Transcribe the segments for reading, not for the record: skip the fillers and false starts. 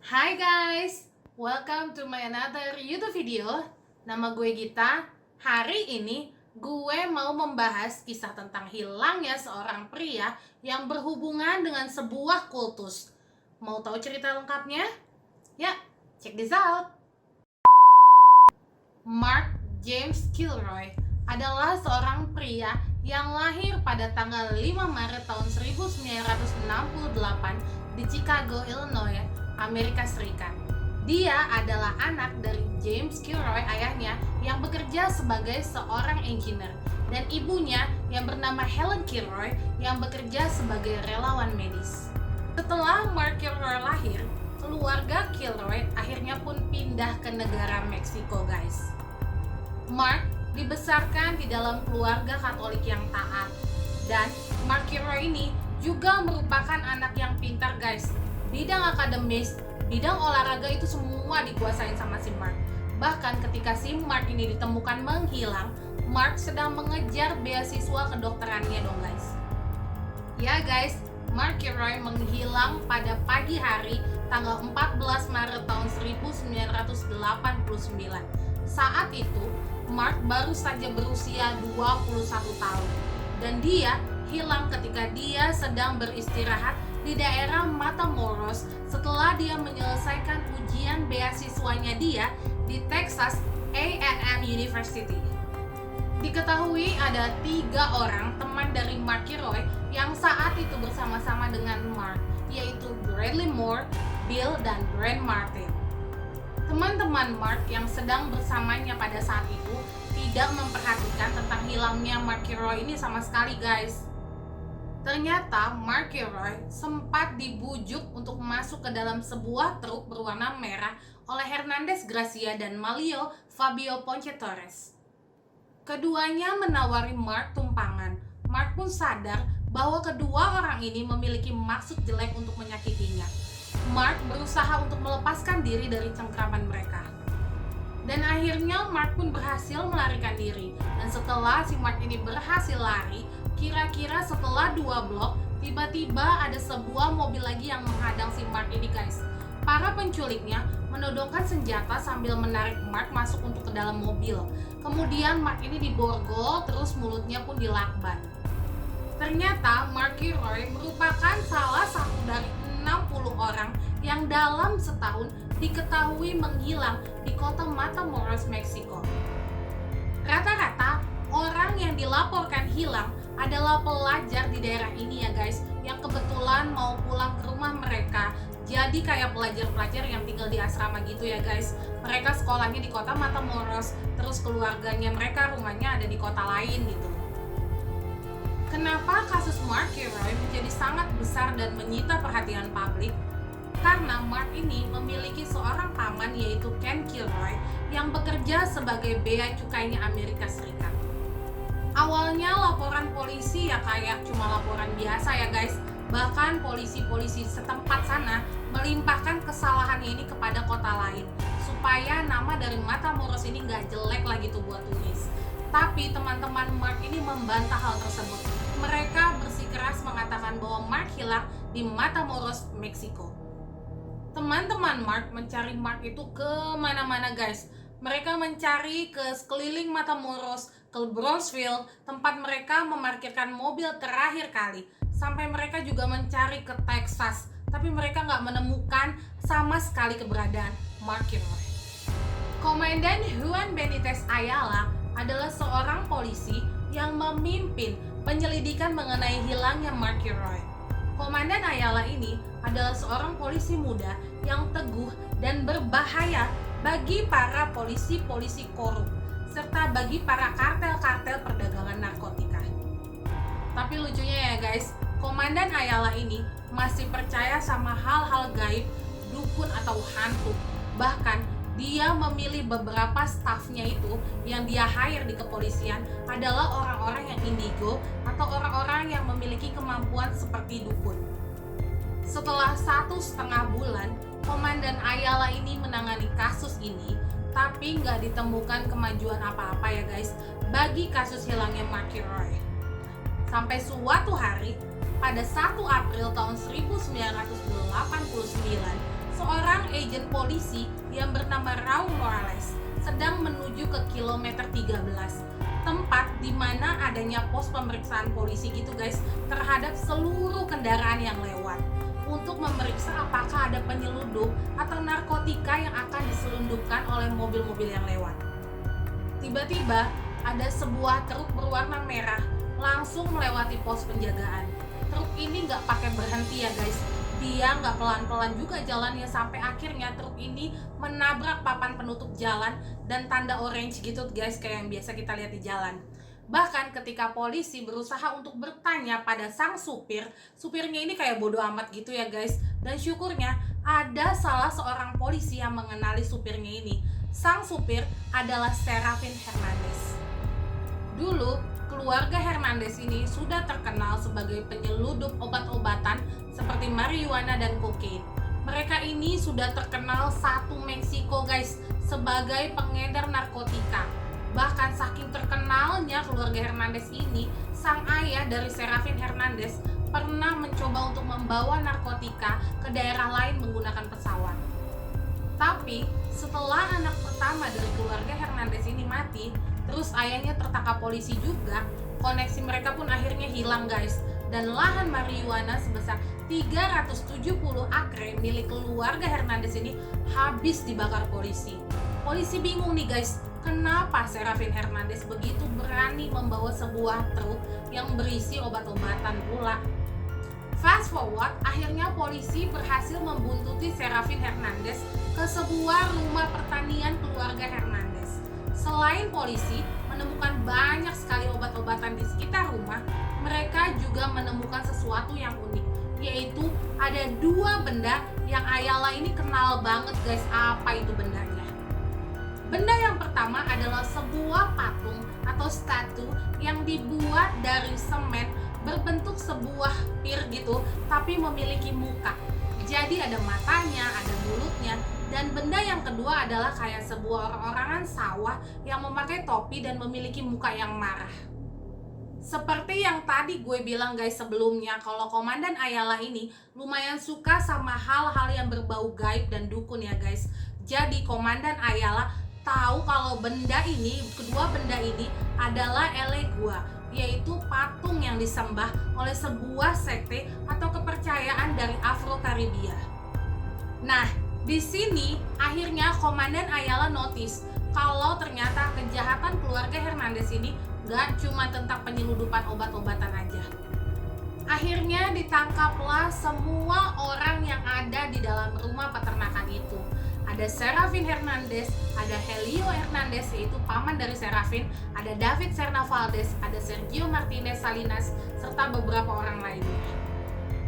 Hai guys, welcome to my another YouTube video. Nama gue Gita. Hari ini gue mau membahas kisah tentang hilangnya seorang pria yang berhubungan dengan sebuah kultus. Mau tahu cerita lengkapnya? Ya, check this out. Mark James Kilroy adalah seorang pria yang lahir pada tanggal 5 Maret tahun 1968 di Chicago, Illinois, Amerika Serikat. Dia adalah anak dari James Kilroy, ayahnya, yang bekerja sebagai seorang engineer, dan ibunya yang bernama Helen Kilroy yang bekerja sebagai relawan medis. Setelah Mark Kilroy lahir, keluarga Kilroy akhirnya pun pindah ke negara Meksiko, guys. Mark dibesarkan di dalam keluarga Katolik yang taat, dan Mark Kilroy ini juga merupakan anak yang pintar, guys. Bidang akademis, bidang olahraga itu semua dikuasain sama si Mark. Bahkan ketika si Mark ini ditemukan menghilang, Mark sedang mengejar beasiswa kedokterannya dong, guys. Ya guys, Mark Kilroy menghilang pada pagi hari tanggal 14 Maret tahun 1989. Saat itu, Mark baru saja berusia 21 tahun, dan dia hilang ketika dia sedang beristirahat di daerah Matamoros setelah dia menyelesaikan ujian beasiswanya dia di Texas A&M University. Diketahui ada 3 orang teman dari Mark Kilroy yang saat itu bersama-sama dengan Mark, yaitu Bradley Moore, Bill, dan Brent Martin. Teman-teman Mark yang sedang bersamanya pada saat itu tidak memperhatikan tentang hilangnya Mark Kilroy ini sama sekali, guys. Ternyata Mark Kilroy sempat dibujuk untuk masuk ke dalam sebuah truk berwarna merah oleh Hernandez Gracia dan Malio Fabio Ponce Torres. Keduanya menawari Mark tumpangan. Mark pun sadar bahwa kedua orang ini memiliki maksud jelek untuk menyakitinya. Mark berusaha untuk melepaskan diri dari cengkraman mereka. Dan akhirnya Mark pun berhasil melarikan diri. Dan setelah si Mark ini berhasil lari, kira-kira setelah 2 blok, tiba-tiba ada sebuah mobil lagi yang menghadang si Mark ini, guys. Para penculiknya menodongkan senjata sambil menarik Mark masuk untuk ke dalam mobil. Kemudian Mark ini diborgol, terus mulutnya pun dilakban. Ternyata Mark Kilroy merupakan salah satu dari 60 orang yang dalam setahun diketahui menghilang di kota Matamoros, Meksiko. Rata-rata orang yang dilaporkan hilang adalah pelajar di daerah ini ya guys, yang kebetulan mau pulang ke rumah mereka. Jadi kayak pelajar-pelajar yang tinggal di asrama gitu ya guys. Mereka sekolahnya di kota Matamoros, terus keluarganya mereka rumahnya ada di kota lain gitu. Kenapa kasus Mark Kilroy menjadi sangat besar dan menyita perhatian publik? Karena Mark ini memiliki seorang paman yaitu Ken Kilroy yang bekerja sebagai bea cukainya Amerika Serikat. Awalnya laporan polisi ya kayak cuma laporan biasa ya guys. Bahkan polisi-polisi setempat sana melimpahkan kesalahannya ini kepada kota lain supaya nama dari Matamoros ini nggak jelek lagi tuh buat turis. Tapi teman-teman Mark ini membantah hal tersebut. Mereka bersikeras mengatakan bahwa Mark hilang di Matamoros, Meksiko. Teman-teman Mark mencari Mark itu ke mana-mana guys. Mereka mencari ke sekeliling Matamoros, ke Brownsville, tempat mereka memarkirkan mobil terakhir kali. Sampai mereka juga mencari ke Texas, tapi mereka nggak menemukan sama sekali keberadaan Mark Kilroy. Komandan Juan Benitez Ayala adalah seorang polisi yang memimpin penyelidikan mengenai hilangnya Mark Kilroy. Komandan Ayala ini adalah seorang polisi muda yang teguh dan berbahaya bagi para polisi-polisi korup serta bagi para kartel-kartel perdagangan narkotika. Tapi lucunya ya guys, Komandan Ayala ini masih percaya sama hal-hal gaib, dukun atau hantu. Bahkan dia memilih beberapa stafnya itu yang dia hire di kepolisian adalah orang-orang yang indigo atau orang-orang yang memiliki kemampuan seperti dukun. Setelah 1,5 bulan, Komandan Ayala ini menangani kasus ini, tapi nggak ditemukan kemajuan apa-apa ya guys bagi kasus hilangnya Mark Kilroy. Sampai suatu hari, pada 1 April tahun 1989, seorang agen polisi yang bernama Raul Morales sedang menuju ke kilometer 13, tempat di mana adanya pos pemeriksaan polisi gitu guys, terhadap seluruh kendaraan yang lewat, untuk memeriksa apakah ada penyeludup atau narkotika yang akan diselundupkan oleh mobil-mobil yang lewat. Tiba-tiba ada sebuah truk berwarna merah langsung melewati pos penjagaan. Truk ini nggak pakai berhenti ya guys, dia nggak pelan-pelan juga jalannya, sampai akhirnya truk ini menabrak papan penutup jalan dan tanda orange gitu guys, kayak yang biasa kita lihat di jalan. Bahkan ketika polisi berusaha untuk bertanya pada sang supir, supirnya ini kayak bodoh amat gitu ya guys. Dan syukurnya ada salah seorang polisi yang mengenali supirnya ini. Sang supir adalah Serafin Hernandez. Dulu keluarga Hernandez ini sudah terkenal sebagai penyeludup obat-obatan seperti marijuana dan kokain. Mereka ini sudah terkenal satu Meksiko guys sebagai pengedar narkotika. Bahkan saking terkenalnya keluarga Hernandez ini, sang ayah dari Serafin Hernandez pernah mencoba untuk membawa narkotika ke daerah lain menggunakan pesawat. Tapi setelah anak pertama dari keluarga Hernandez ini mati, terus ayahnya tertangkap polisi juga, koneksi mereka pun akhirnya hilang guys. Dan lahan marijuana sebesar 370 akre milik keluarga Hernandez ini habis dibakar polisi. Polisi bingung nih guys, kenapa Serafin Hernandez begitu berani membawa sebuah truk yang berisi obat-obatan pula. Fast forward, akhirnya polisi berhasil membuntuti Serafin Hernandez ke sebuah rumah pertanian keluarga Hernandez. Selain polisi menemukan banyak sekali obat-obatan di sekitar rumah, mereka juga menemukan sesuatu yang unik, yaitu ada dua benda yang Ayala ini kenal banget guys. Apa itu bendanya? Benda yang pertama adalah sebuah patung atau statu yang dibuat dari semen berbentuk sebuah pir gitu, tapi memiliki muka. Jadi ada matanya, ada mulutnya. Dan benda yang kedua adalah kayak sebuah orang-orangan sawah yang memakai topi dan memiliki muka yang marah. Seperti yang tadi gue bilang guys sebelumnya, kalau Komandan Ayala ini lumayan suka sama hal-hal yang berbau gaib dan dukun ya guys. Jadi Komandan Ayala tahu kalau benda ini, kedua benda ini adalah elegua, yaitu patung yang disembah oleh sebuah sekte atau kepercayaan dari Afro-Karibia. Nah, di sini akhirnya Komandan Ayala notice kalau ternyata kejahatan keluarga Hernandez ini gak cuma tentang penyeludupan obat-obatan aja. Akhirnya ditangkaplah semua orang yang ada di dalam rumah peternakan itu. Ada Serafin Hernandez, ada Helio Hernandez yaitu paman dari Serafin, ada David Serna Valdez, ada Sergio Martinez Salinas, serta beberapa orang lainnya.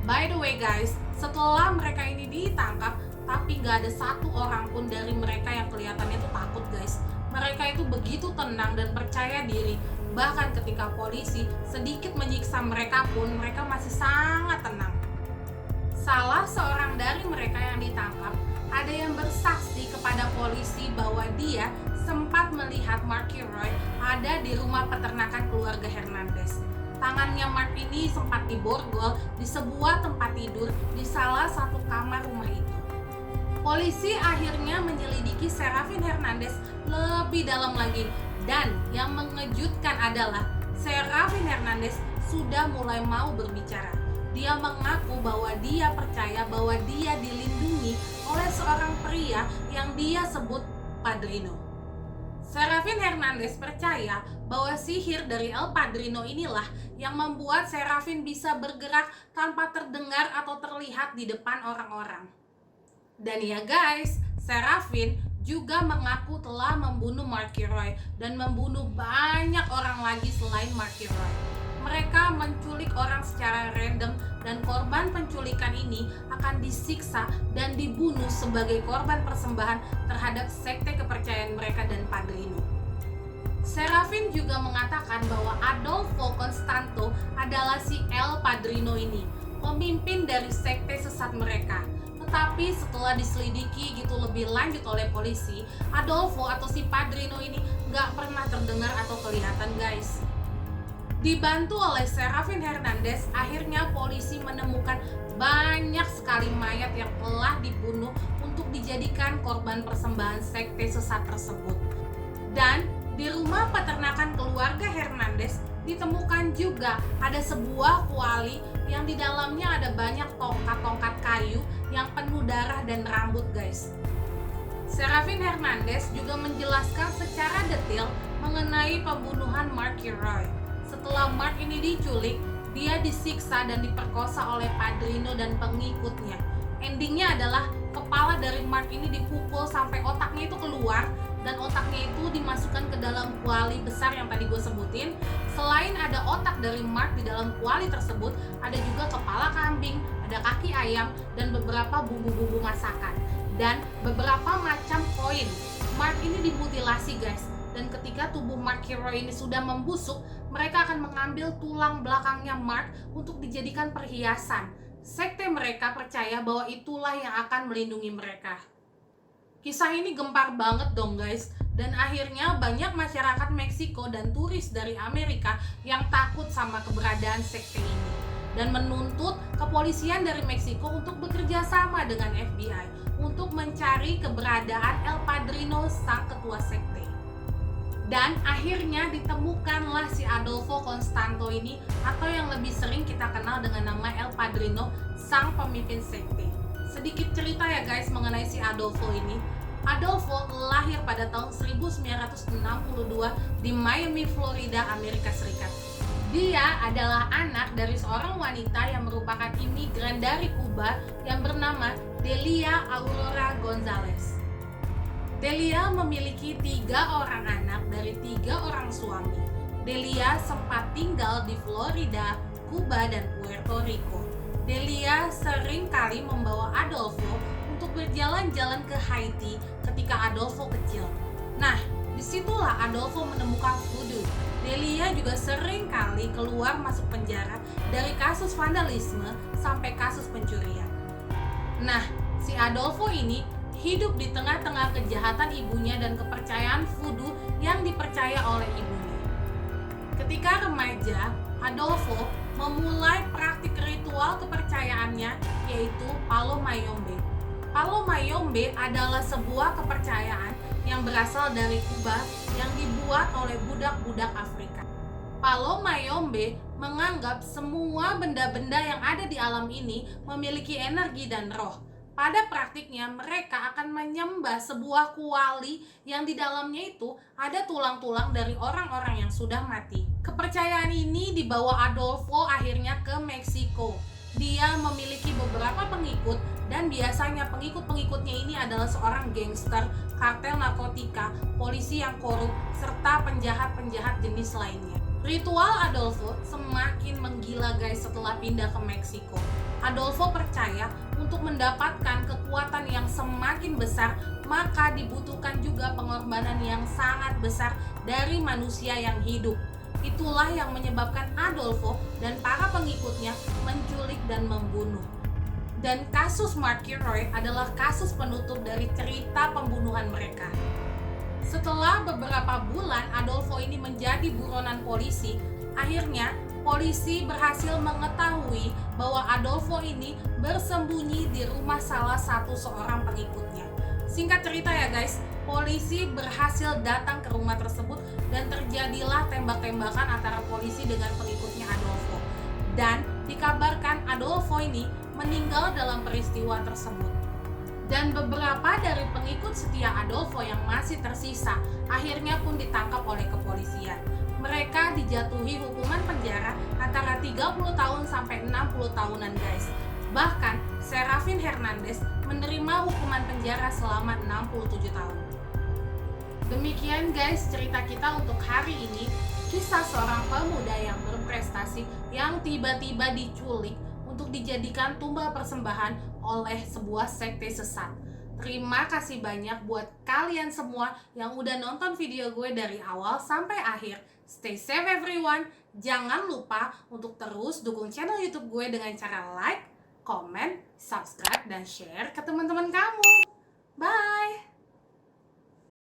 By the way guys, setelah mereka ini ditangkap, tapi gak ada satu orang pun dari mereka yang kelihatannya itu takut guys. Mereka itu begitu tenang dan percaya diri. Bahkan ketika polisi sedikit menyiksa mereka pun, mereka masih sangat tenang. Salah seorang dari mereka yang ditangkap, ada yang bersaksi kepada polisi bahwa dia sempat melihat Marky Roy ada di rumah peternakan keluarga Hernandez. Tangannya Mark ini sempat diborgol di sebuah tempat tidur di salah satu kamar rumah itu. Polisi akhirnya menyelidiki Serafin Hernandez lebih dalam lagi. Dan yang mengejutkan adalah Serafin Hernandez sudah mulai mau berbicara. Dia mengaku bahwa dia percaya bahwa dia dilindungi oleh seorang pria yang dia sebut Padrino. Serafin Hernandez percaya bahwa sihir dari El Padrino inilah yang membuat Serafin bisa bergerak tanpa terdengar atau terlihat di depan orang-orang. Dan ya guys, Serafin juga mengaku telah membunuh Marky Roy dan membunuh banyak orang lagi selain Marky Roy. Mereka menculik orang secara random dan korban penculikan ini akan disiksa dan dibunuh sebagai korban persembahan terhadap sekte kepercayaan mereka dan Padrino. Serafin juga mengatakan bahwa Adolfo Constanto adalah si El Padrino ini, pemimpin dari sekte sesat mereka. Tetapi setelah diselidiki gitu lebih lanjut oleh polisi, Adolfo atau si Padrino ini gak pernah terdengar atau kelihatan guys. Dibantu oleh Serafin Hernandez, akhirnya polisi menemukan banyak sekali mayat yang telah dibunuh untuk dijadikan korban persembahan sekte sesat tersebut. Dan di rumah peternakan keluarga Hernandez ditemukan juga ada sebuah kuali yang di dalamnya ada banyak tongkat-tongkat kayu yang penuh darah dan rambut, guys. Serafin Hernandez juga menjelaskan secara detail mengenai pembunuhan Mark Roy. Setelah Mark ini diculik, dia disiksa dan diperkosa oleh Padrino dan pengikutnya. Endingnya adalah kepala dari Mark ini dipukul sampai otaknya itu keluar, dan otaknya itu dimasukkan ke dalam kuali besar yang tadi gue sebutin. Selain ada otak dari Mark di dalam kuali tersebut, ada juga kepala kambing, ada kaki ayam, dan beberapa bumbu-bumbu masakan dan beberapa macam koin. Mark ini dimutilasi, guys. Dan ketika tubuh Mark Roy ini sudah membusuk, mereka akan mengambil tulang belakangnya Mark untuk dijadikan perhiasan. Sekte mereka percaya bahwa itulah yang akan melindungi mereka. Kisah ini gempar banget dong, guys. Dan akhirnya banyak masyarakat Meksiko dan turis dari Amerika yang takut sama keberadaan sekte ini dan menuntut kepolisian dari Meksiko untuk bekerja sama dengan FBI untuk mencari keberadaan El Padrino, sang ketua sekte. Dan akhirnya ditemukanlah si Adolfo Constanto ini, atau yang lebih sering kita kenal dengan nama El Padrino, sang pemimpin sekte. Sedikit cerita ya guys mengenai si Adolfo ini. Adolfo lahir pada tahun 1962 di Miami, Florida, Amerika Serikat. Dia adalah anak dari seorang wanita yang merupakan imigran dari Kuba yang bernama Delia Aurora Gonzalez. Delia memiliki 3 orang anak dari 3 orang suami. Delia sempat tinggal di Florida, Kuba, dan Puerto Rico. Delia sering kali membawa Adolfo untuk berjalan-jalan ke Haiti ketika Adolfo kecil. Nah, disitulah Adolfo menemukan voodoo. Delia juga sering kali keluar masuk penjara dari kasus vandalisme sampai kasus pencurian. Nah, si Adolfo ini hidup di tengah-tengah kejahatan ibunya dan kepercayaan voodoo yang dipercaya oleh ibunya. Ketika remaja, Adolfo memulai praktik ritual kepercayaannya, yaitu Palo Mayombe. Palo Mayombe adalah sebuah kepercayaan yang berasal dari Kuba yang dibuat oleh budak-budak Afrika. Palo Mayombe menganggap semua benda-benda yang ada di alam ini memiliki energi dan roh. Pada praktiknya, mereka akan menyembah sebuah kuali yang di dalamnya itu ada tulang-tulang dari orang-orang yang sudah mati. Kepercayaan ini dibawa Adolfo akhirnya ke Meksiko. Dia memiliki beberapa pengikut dan biasanya pengikut-pengikutnya ini adalah seorang gangster, kartel narkotika, polisi yang korup, serta penjahat-penjahat jenis lainnya. Ritual Adolfo semakin menggila guys setelah pindah ke Meksiko. Adolfo percaya untuk mendapatkan kekuatan yang semakin besar, maka dibutuhkan juga pengorbanan yang sangat besar dari manusia yang hidup. Itulah yang menyebabkan Adolfo dan para pengikutnya menculik dan membunuh. Dan kasus Mark Roy adalah kasus penutup dari cerita pembunuhan mereka. Setelah beberapa bulan Adolfo ini menjadi buronan polisi, akhirnya polisi berhasil mengetahui bahwa Adolfo ini bersembunyi di rumah salah satu seorang pengikutnya. Singkat cerita ya guys, polisi berhasil datang ke rumah tersebut dan terjadilah tembak-tembakan antara polisi dengan pengikutnya Adolfo. Dan dikabarkan Adolfo ini meninggal dalam peristiwa tersebut. Dan beberapa dari pengikut setia Adolfo yang masih tersisa akhirnya pun ditangkap oleh kepolisian. Mereka dijatuhi hukuman penjara antara 30 tahun sampai 60 tahunan guys. Bahkan Serafin Hernandez menerima hukuman penjara selama 67 tahun. Demikian guys cerita kita untuk hari ini. Kisah seorang pemuda yang berprestasi yang tiba-tiba diculik untuk dijadikan tumbal persembahan oleh sebuah sekte sesat. Terima kasih banyak buat kalian semua yang udah nonton video gue dari awal sampai akhir. Stay safe everyone. Jangan lupa untuk terus dukung channel YouTube gue dengan cara like, comment, subscribe, dan share ke teman-teman kamu. Bye!